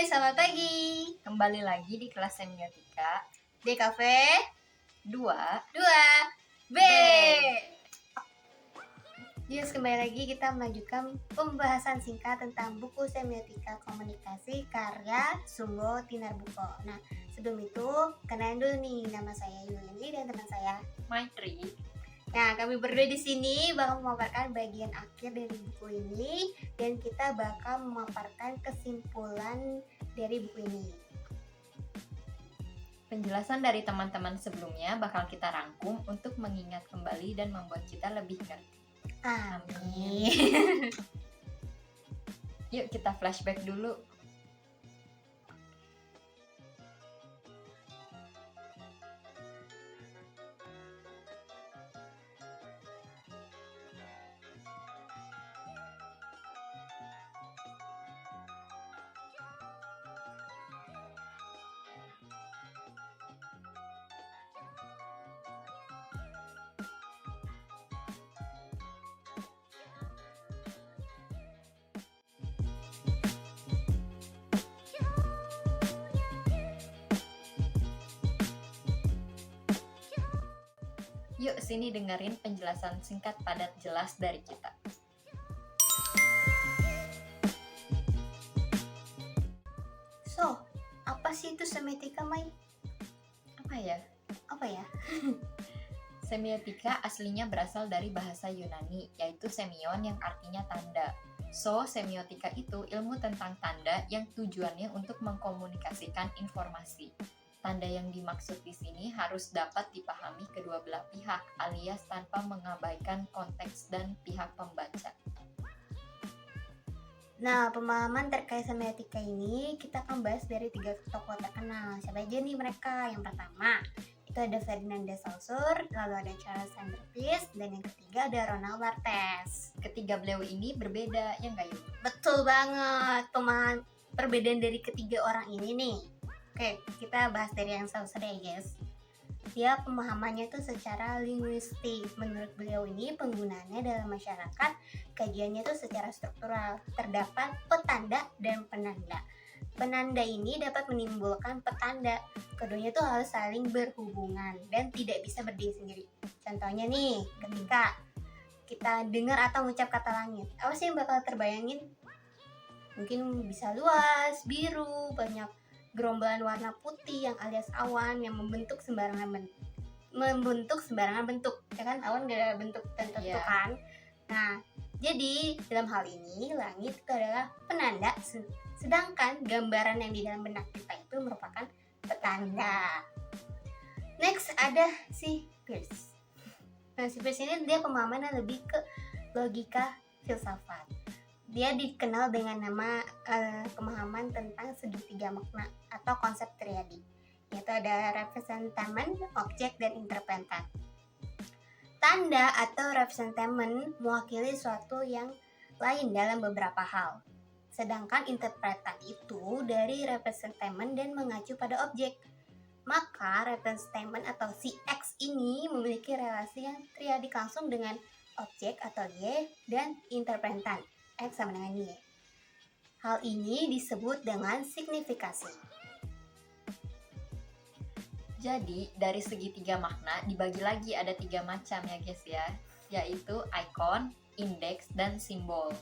selamat pagi. Kembali lagi di kelas semiotika DKV 2. 2B. Yes, kembali lagi kita melanjutkan pembahasan singkat tentang buku semiotika komunikasi karya Sumbo Tinarbuko. Nah, sebelum itu kenalin dulu nih, nama saya Yuli dan teman saya Maitri. Nah, kami berdua di sini bakal memaparkan bagian akhir dari buku ini dan kita bakal memaparkan kesimpulan dari buku ini. Penjelasan dari teman-teman sebelumnya bakal kita rangkum untuk mengingat kembali dan membuat kita lebih ngerti. Amin. Yuk kita flashback dulu. Yuk sini dengerin penjelasan singkat padat jelas dari kita. So, apa sih itu semiotika, Mai? Apa ya? Apa ya? Semiotika aslinya berasal dari bahasa Yunani, yaitu semion yang artinya tanda. So, semiotika itu ilmu tentang tanda yang tujuannya untuk mengkomunikasikan informasi. Tanda yang dimaksud di sini harus dapat dipahami kedua belah pihak, alias tanpa mengabaikan konteks dan pihak pembaca. Nah, pemahaman terkait semiotika ini kita akan bahas dari 3 tokoh terkenal. Siapa aja nih mereka? Yang pertama, itu ada Ferdinand de Saussure, lalu ada Charles Sanders Peirce, dan yang ketiga ada Ronald Barthes. Ketiga beliau ini berbeda, ya nggak Yuk? Betul banget, pemahaman perbedaan dari ketiga orang ini nih. Oke, kita bahas dari yang Saussure ya guys. Dia pemahamannya itu secara linguistik. Menurut beliau ini penggunaannya dalam masyarakat, kajiannya itu secara struktural. Terdapat petanda dan penanda. Penanda ini dapat menimbulkan petanda. Keduanya itu harus saling berhubungan dan tidak bisa berdiri sendiri. Contohnya nih, ketika kita dengar atau mengucap kata langit, apa sih yang bakal terbayangin? Mungkin bisa luas, biru, banyak gerombolan warna putih yang alias awan yang membentuk sembarangan bentuk, ya kan? Awan gak ada bentuk tertentu kan. Nah, jadi dalam hal ini langit itu adalah penanda, sedangkan gambaran yang di dalam benak kita itu merupakan petanda. Next ada si Peirce. Nah, si Peirce ini dia pemahamannya lebih ke logika filsafat. Dia dikenal dengan nama pemahaman tentang segitiga makna atau konsep triadi, yaitu ada representamen, objek, dan interpretan. Tanda atau representamen mewakili suatu yang lain dalam beberapa hal, sedangkan interpretan itu dari representamen dan mengacu pada objek. Maka representamen atau si X ini memiliki relasi yang triadik langsung dengan objek atau Y dan interpretan X sama dengan Y. Hal ini disebut dengan signifikasi. Jadi, dari segitiga makna dibagi lagi ada 3 macam ya guys ya, yaitu ikon, indeks, dan simbol.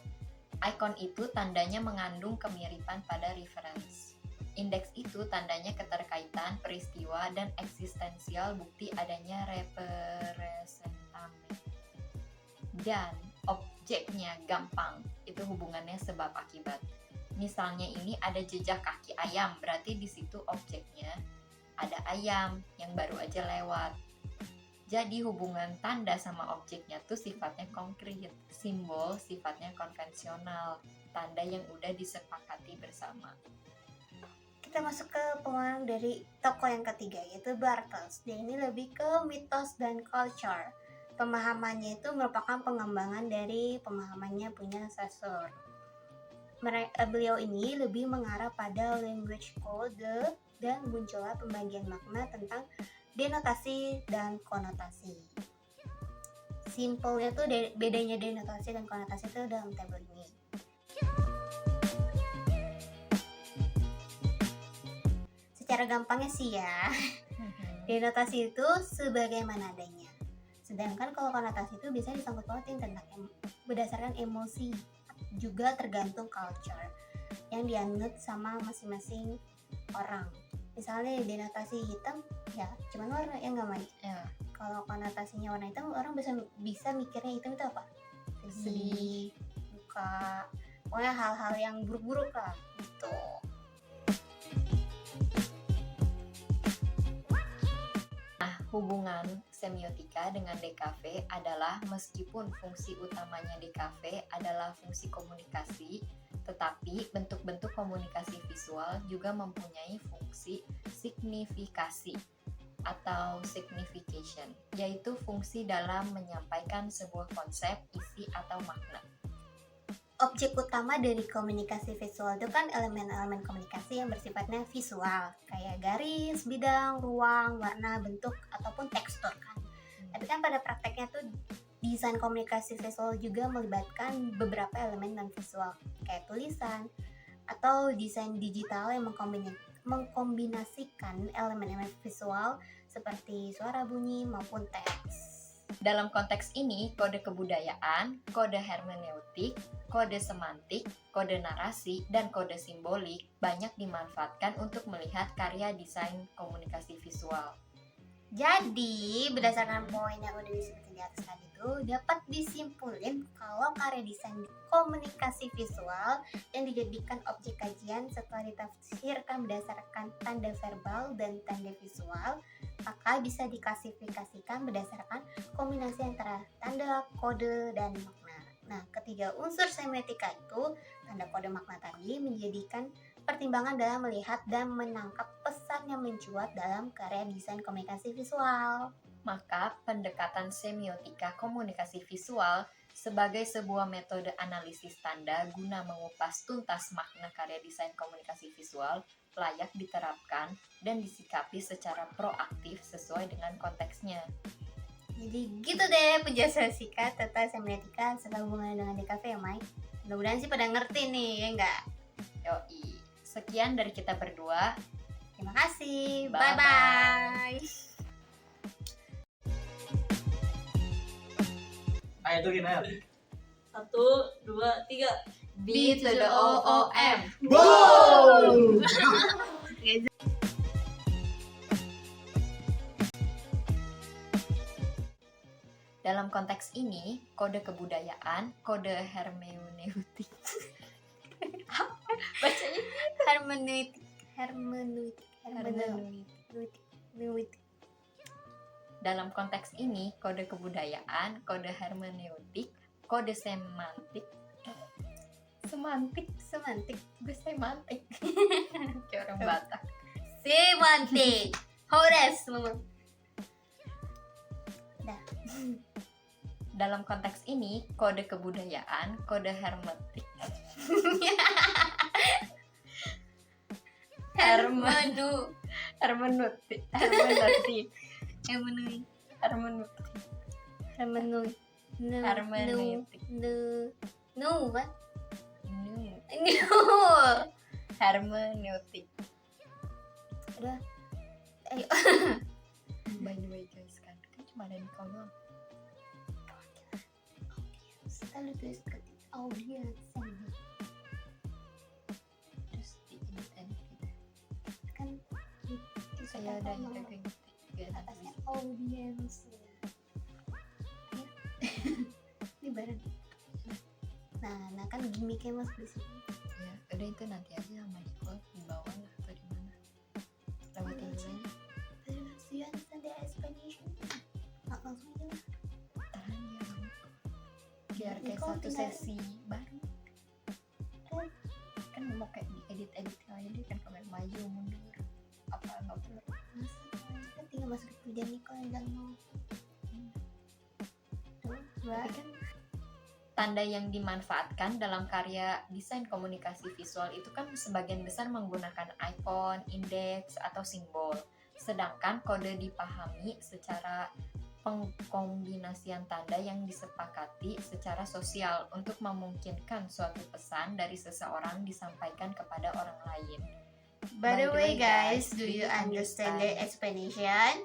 Ikon itu tandanya mengandung kemiripan pada reference. Indeks itu tandanya keterkaitan, peristiwa, dan eksistensial bukti adanya representamen. Dan objeknya gampang, itu hubungannya sebab akibat. Misalnya ini ada jejak kaki ayam, berarti di situ objeknya ada ayam yang baru aja lewat. Jadi hubungan tanda sama objeknya tuh sifatnya konkret, simbol sifatnya konvensional, tanda yang udah disepakati bersama. Kita masuk ke pemahaman dari tokoh yang ketiga, yaitu Barthes. Dia ini lebih ke mitos dan culture. Pemahamannya itu merupakan pengembangan dari pemahamannya punya Saussure. Beliau ini lebih mengarah pada language code dan muncullah pembagian makna tentang denotasi dan konotasi. Simpelnya tuh bedanya denotasi dan konotasi itu dalam tabel ini. secara gampangnya sih ya, denotasi itu sebagaimana adanya. Sedangkan kalau konotasi itu biasanya disangkut pautin tentang berdasarkan emosi, juga tergantung culture yang dianut sama masing-masing orang. Misalnya denotasi hitam ya cuman warna ya nggak Mai. Ya. Kalau konotasinya warna hitam, orang bisa mikirnya hitam itu apa? Sedih, duka, pokoknya hal-hal yang buruk-buruk lah gitu. Hubungan semiotika dengan DKV adalah meskipun fungsi utamanya DKV adalah fungsi komunikasi, tetapi bentuk-bentuk komunikasi visual juga mempunyai fungsi signifikasi atau signification, yaitu fungsi dalam menyampaikan sebuah konsep, isi, atau makna. Objek utama dari komunikasi visual itu kan elemen-elemen komunikasi yang bersifatnya visual, kayak garis, bidang, ruang, warna, bentuk, ataupun tekstur kan. Tapi kan pada prakteknya tuh desain komunikasi visual juga melibatkan beberapa elemen non visual, kayak tulisan atau desain digital yang mengkombinasikan elemen-elemen visual seperti suara, bunyi, maupun teks. Dalam konteks ini, kode kebudayaan, kode hermeneutik, kode semantik, kode narasi, dan kode simbolik banyak dimanfaatkan untuk melihat karya desain komunikasi visual. Jadi, berdasarkan poin yang udah disebutin di atas tadi itu, dapat disimpulin kalau karya desain komunikasi visual yang dijadikan objek kajian setelah ditafsirkan berdasarkan tanda verbal dan tanda visual, maka bisa diklasifikasikan berdasarkan kombinasi antara tanda, kode, dan makna. Nah, ketiga unsur semiotika itu, tanda, kode, makna tadi menjadikan pertimbangan dalam melihat dan menangkap pesan yang mencuat dalam karya desain komunikasi visual. Maka, pendekatan semiotika komunikasi visual sebagai sebuah metode analisis tanda guna mengupas tuntas makna karya desain komunikasi visual layak diterapkan dan disikapi secara proaktif sesuai dengan konteksnya. Jadi gitu deh penjelasan singkat tentang semiotika serta hubungannya dengan DKV ya, Mai. Mudah-mudahan sih pada ngerti nih, ya enggak? Yoi. Sekian dari kita berdua. Terima kasih. Bye-bye. Bye-bye. Ayo tuh gini. 1, 2, 3. B to the OOM. Wow. Dalam konteks ini, kode kebudayaan, kode hermeneutik. Bacanya hermeneutik. dalam konteks ini, kode kebudayaan, kode hermeneutik, kode semantik, gue semantik, kayak orang Batak. Semantik. Horas, Mama. Dalam konteks ini, kode kebudayaan, kode hermetik, hermeneutik, hermeneutik. Udah. Ayo. By the way guys, kan cuma ada di kau doang. Selalu tulis ketik audiens. Terus di-edit gitu. Kan di Saya ada yang kayak gitu. atasnya audiens. Ya. Ini bareng. Nah kan gimmicknya mas di sini. Ya, udah itu nanti aja sama Nicole di bawah lah atau di mana. Lewatin dulu aja. Do you understand the explanation? Langsung aja lah. Tahan ya kamu. Biar kayak Nicole satu tinggal- sesi baru. Kan mau kayak diedit-edit aja deh kan kamera maju mundur. Apa nggak perlu? Kan tinggal masuk ke kerjaan Nicole yang jangan mau. Tuh, Tapi kan tanda yang dimanfaatkan dalam karya desain komunikasi visual itu kan sebagian besar menggunakan ikon, indeks, atau simbol. Sedangkan kode dipahami secara pengkombinasian tanda yang disepakati secara sosial untuk memungkinkan suatu pesan dari seseorang disampaikan kepada orang lain. By the way guys, do you understand the explanation?